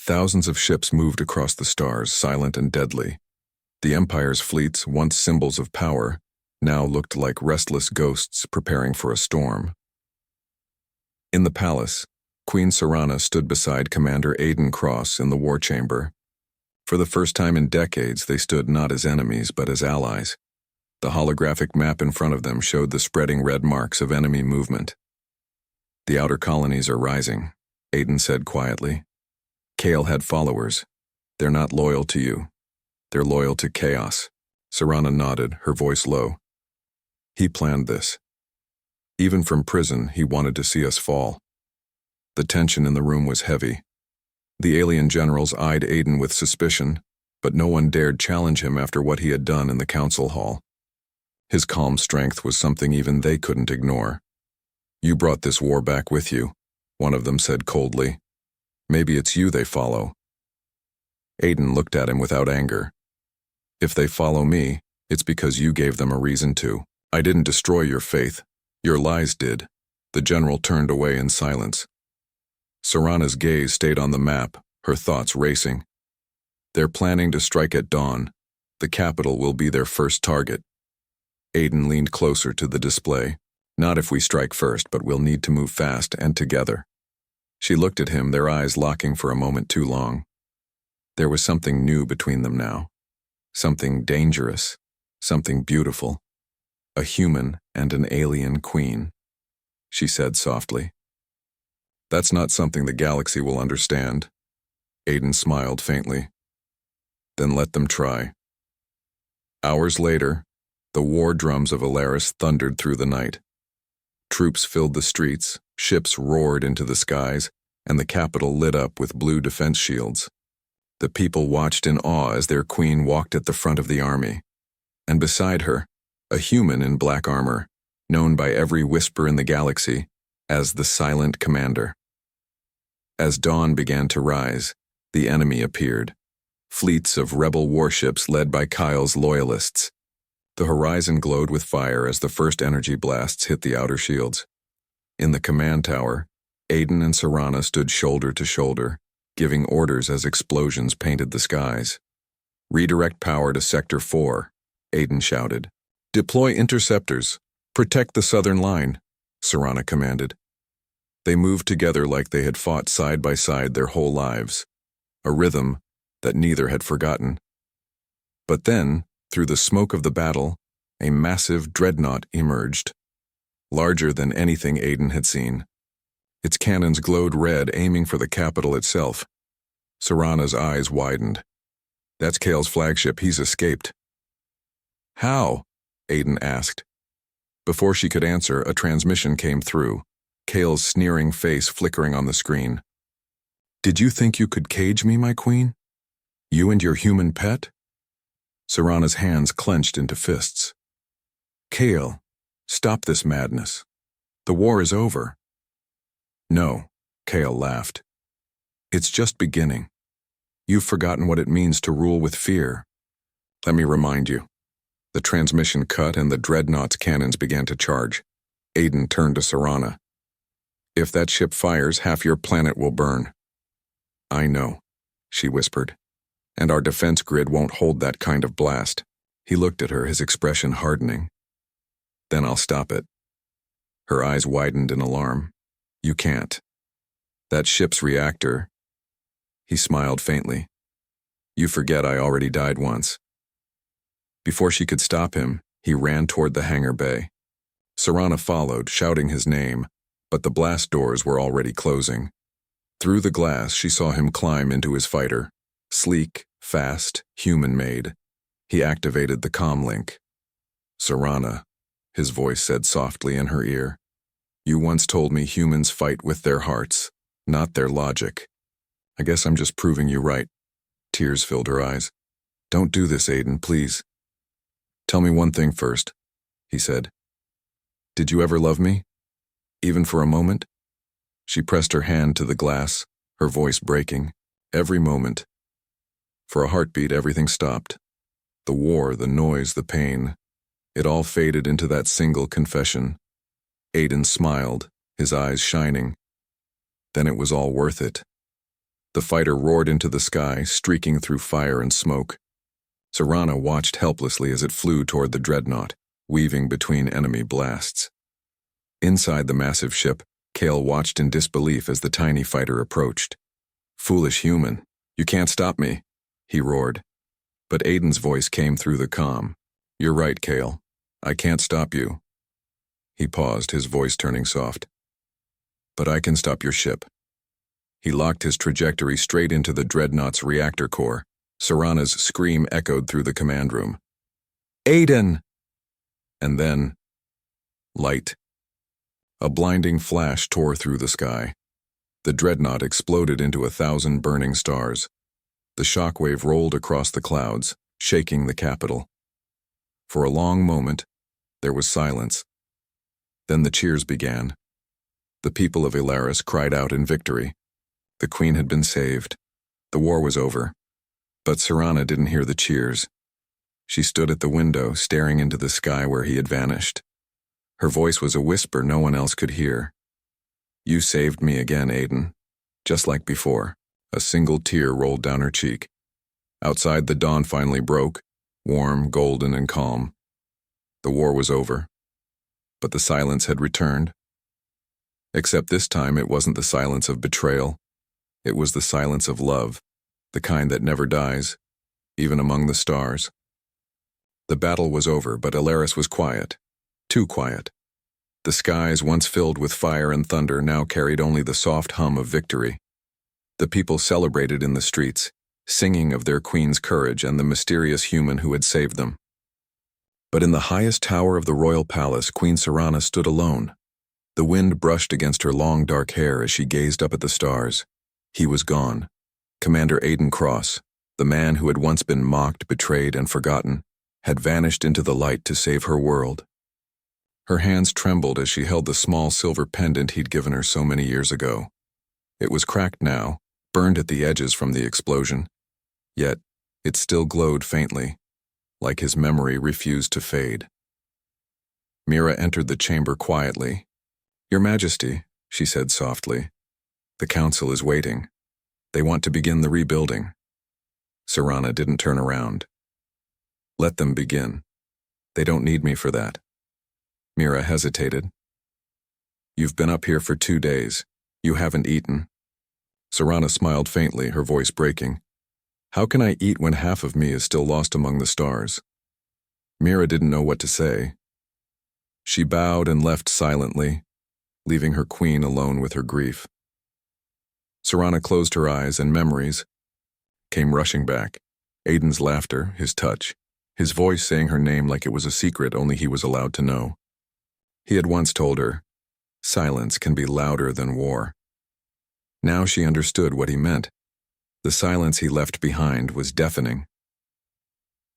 Thousands of ships moved across the stars, silent and deadly. The Empire's fleets, once symbols of power, now looked like restless ghosts preparing for a storm. In the palace, Queen Serana stood beside Commander Aiden Cross in the war chamber. For the first time in decades, they stood not as enemies but as allies. The holographic map in front of them showed the spreading red marks of enemy movement. The outer colonies are rising, Aiden said quietly. Kale had followers. They're not loyal to you. They're loyal to chaos. Serana nodded, her voice low. He planned this. Even from prison, he wanted to see us fall. The tension in the room was heavy. The alien generals eyed Aiden with suspicion, but no one dared challenge him after what he had done in the council hall. His calm strength was something even they couldn't ignore. You brought this war back with you, one of them said coldly. Maybe it's you they follow. Aiden looked at him without anger. If they follow me, it's because you gave them a reason to. I didn't destroy your faith. Your lies did. The general turned away in silence. Serana's gaze stayed on the map, her thoughts racing. They're planning to strike at dawn. The capital will be their first target. Aiden leaned closer to the display. Not if we strike first, but we'll need to move fast and together. She looked at him, their eyes locking for a moment too long. There was something new between them now. Something dangerous. Something beautiful. A human and an alien queen. She said softly. That's not something the galaxy will understand. Aiden smiled faintly. Then let them try. Hours later, the war drums of Alaris thundered through the night. Troops filled the streets, ships roared into the skies, and the capital lit up with blue defense shields. The people watched in awe as their queen walked at the front of the army. And beside her, a human in black armor, known by every whisper in the galaxy as the Silent Commander. As dawn began to rise, the enemy appeared. Fleets of rebel warships led by Kyle's loyalists. The horizon glowed with fire as the first energy blasts hit the outer shields. In the command tower, Aiden and Serana stood shoulder to shoulder, giving orders as explosions painted the skies. "Redirect power to Sector 4, Aiden shouted. "Deploy interceptors. Protect the southern line," Serana commanded. They moved together like they had fought side by side their whole lives, a rhythm that neither had forgotten. But then, through the smoke of the battle, a massive dreadnought emerged, larger than anything Aiden had seen. Its cannons glowed red, aiming for the capital itself. Serana's eyes widened. "That's Kale's flagship. He's escaped." "How?" Aiden asked. Before she could answer, a transmission came through, Kale's sneering face flickering on the screen. "Did you think you could cage me, my queen? You and your human pet?" Serana's hands clenched into fists. "Kale, stop this madness. The war is over." "No," Kale laughed. "It's just beginning. You've forgotten what it means to rule with fear. Let me remind you." The transmission cut and the dreadnought's cannons began to charge. Aiden turned to Serana. "If that ship fires, half your planet will burn." "I know," she whispered. "And our defense grid won't hold that kind of blast." He looked at her, his expression hardening. "Then I'll stop it." Her eyes widened in alarm. "You can't. That ship's reactor..." He smiled faintly. "You forget I already died once." Before she could stop him, he ran toward the hangar bay. Serana followed, shouting his name, but the blast doors were already closing. Through the glass, she saw him climb into his fighter. Sleek, fast, human-made. He activated the comm link. "Serana," his voice said softly in her ear. "You once told me humans fight with their hearts, not their logic. I guess I'm just proving you right." Tears filled her eyes. "Don't do this, Aiden, please." "Tell me one thing first," he said. "Did you ever love me? Even for a moment?" She pressed her hand to the glass, her voice breaking. "Every moment." For a heartbeat, everything stopped. The war, the noise, the pain. It all faded into that single confession. Aiden smiled, his eyes shining. Then it was all worth it. The fighter roared into the sky, streaking through fire and smoke. Serana watched helplessly as it flew toward the dreadnought, weaving between enemy blasts. Inside the massive ship, Kale watched in disbelief as the tiny fighter approached. "Foolish human, you can't stop me," he roared. But Aiden's voice came through the comm. "You're right, Kale. I can't stop you." He paused, his voice turning soft. "But I can stop your ship." He locked his trajectory straight into the dreadnought's reactor core. Serana's scream echoed through the command room. "Aiden!" And then, light. A blinding flash tore through the sky. The dreadnought exploded into 1,000 burning stars. The shockwave rolled across the clouds, shaking the capital. For a long moment, there was silence. Then the cheers began. The people of Ilaris cried out in victory. The queen had been saved. The war was over. But Serana didn't hear the cheers. She stood at the window, staring into the sky where he had vanished. Her voice was a whisper no one else could hear. "You saved me again, Aiden." Just like before, a single tear rolled down her cheek. Outside, the dawn finally broke, warm, golden, and calm. The war was over. But the silence had returned. Except this time it wasn't the silence of betrayal. It was the silence of love, the kind that never dies, even among the stars. The battle was over, but Ilaris was quiet. Too quiet. The skies, once filled with fire and thunder, now carried only the soft hum of victory. The people celebrated in the streets, singing of their queen's courage and the mysterious human who had saved them. But in the highest tower of the royal palace, Queen Serana stood alone. The wind brushed against her long dark hair as she gazed up at the stars. He was gone. Commander Aiden Cross, The man who had once been mocked, betrayed, and forgotten had vanished into the light to save her world. Her hands trembled as she held the small silver pendant he'd given her so many years ago. It was cracked now, burned at the edges from the explosion, yet it still glowed faintly, like his memory refused to fade. Mira entered the chamber quietly. "Your Majesty," she said softly, "the council is waiting. They want to begin the rebuilding." Serana didn't turn around. "Let them begin. They don't need me for that." Mira hesitated. "You've been up here for 2 days. You haven't eaten." Serana smiled faintly, her voice breaking. "How can I eat when half of me is still lost among the stars?" Mira didn't know what to say. She bowed and left silently, leaving her queen alone with her grief. Serana closed her eyes, and memories came rushing back. Aiden's laughter, his touch, his voice saying her name like it was a secret only he was allowed to know. He had once told her, silence can be louder than war. Now she understood what he meant. The silence he left behind was deafening.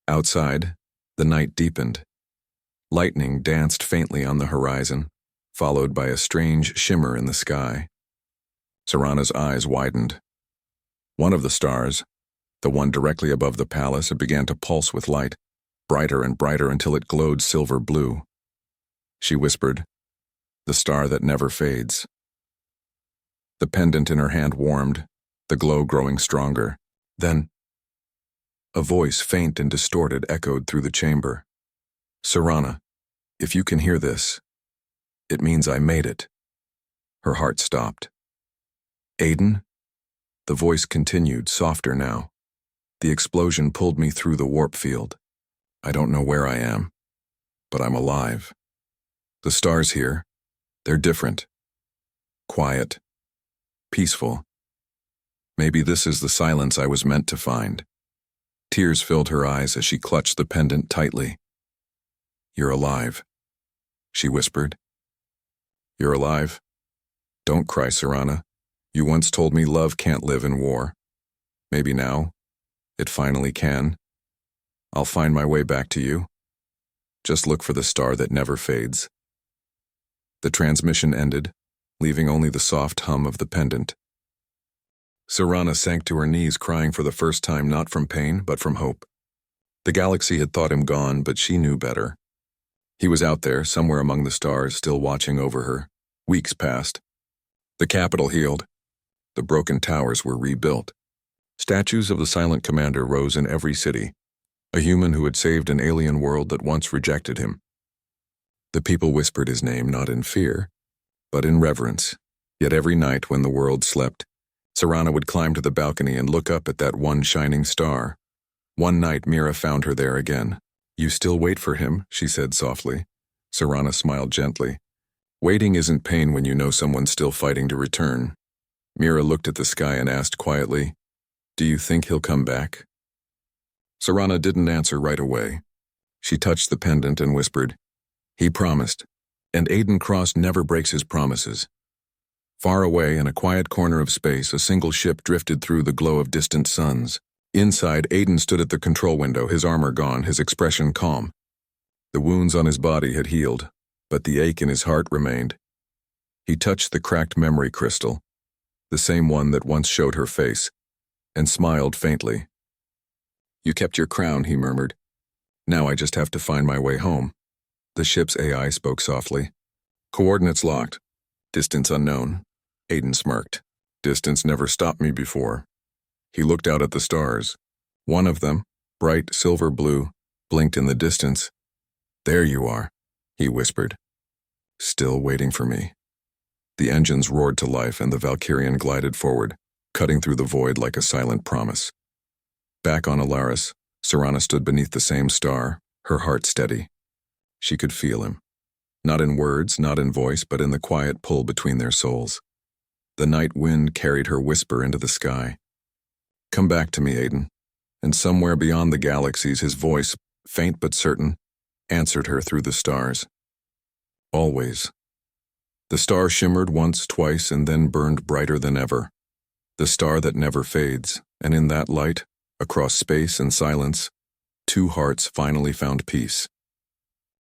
Outside, the night deepened. Lightning danced faintly on the horizon, followed by a strange shimmer in the sky. Serana's eyes widened. One of the stars, the one directly above the palace, began to pulse with light, brighter and brighter until it glowed silver blue. She whispered, "The star that never fades." The pendant in her hand warmed, the glow growing stronger. Then, a voice, faint and distorted, echoed through the chamber. "Serana, if you can hear this, it means I made it." Her heart stopped. "Aiden?" The voice continued, softer now. "The explosion pulled me through the warp field. I don't know where I am, but I'm alive. The stars here, they're different. Quiet. Peaceful. Maybe this is the silence I was meant to find." Tears filled her eyes as she clutched the pendant tightly. "You're alive," she whispered. "You're alive? Don't cry, Serana. You once told me love can't live in war. Maybe now, it finally can. I'll find my way back to you. Just look for the star that never fades." The transmission ended, leaving only the soft hum of the pendant. Serana sank to her knees, crying for the first time, not from pain, but from hope. The galaxy had thought him gone, but she knew better. He was out there, somewhere among the stars, still watching over her. Weeks passed. The capital healed. The broken towers were rebuilt. Statues of the silent commander rose in every city, a human who had saved an alien world that once rejected him. The people whispered his name not in fear, but in reverence. Yet every night when the world slept, Serana would climb to the balcony and look up at that one shining star. One night Mira found her there again. "You still wait for him," she said softly. Serana smiled gently. "Waiting isn't pain when you know someone's still fighting to return." Mira looked at the sky and asked quietly, "Do you think he'll come back?" Serana didn't answer right away. She touched the pendant and whispered, "He promised, and Aiden Cross never breaks his promises." Far away in a quiet corner of space, a single ship drifted through the glow of distant suns. Inside, Aiden stood at the control window, his armor gone, his expression calm. The wounds on his body had healed, but the ache in his heart remained. He touched the cracked memory crystal, the same one that once showed her face, and smiled faintly. "You kept your crown," he murmured. "Now I just have to find my way home." The ship's AI spoke softly. "Coordinates locked. Distance unknown." Aiden smirked. "Distance never stopped me before." He looked out at the stars. One of them, bright silver blue, blinked in the distance. "There you are," he whispered. "Still waiting for me." The engines roared to life and the Valkyrian glided forward, cutting through the void like a silent promise. Back on Alaris, Serana stood beneath the same star, her heart steady. She could feel him. Not in words, not in voice, but in the quiet pull between their souls. The night wind carried her whisper into the sky. "Come back to me, Aiden." And somewhere beyond the galaxies, his voice, faint but certain, answered her through the stars. "Always." The star shimmered once, twice, and then burned brighter than ever. The star that never fades, and in that light, Across space and silence, two hearts finally found peace.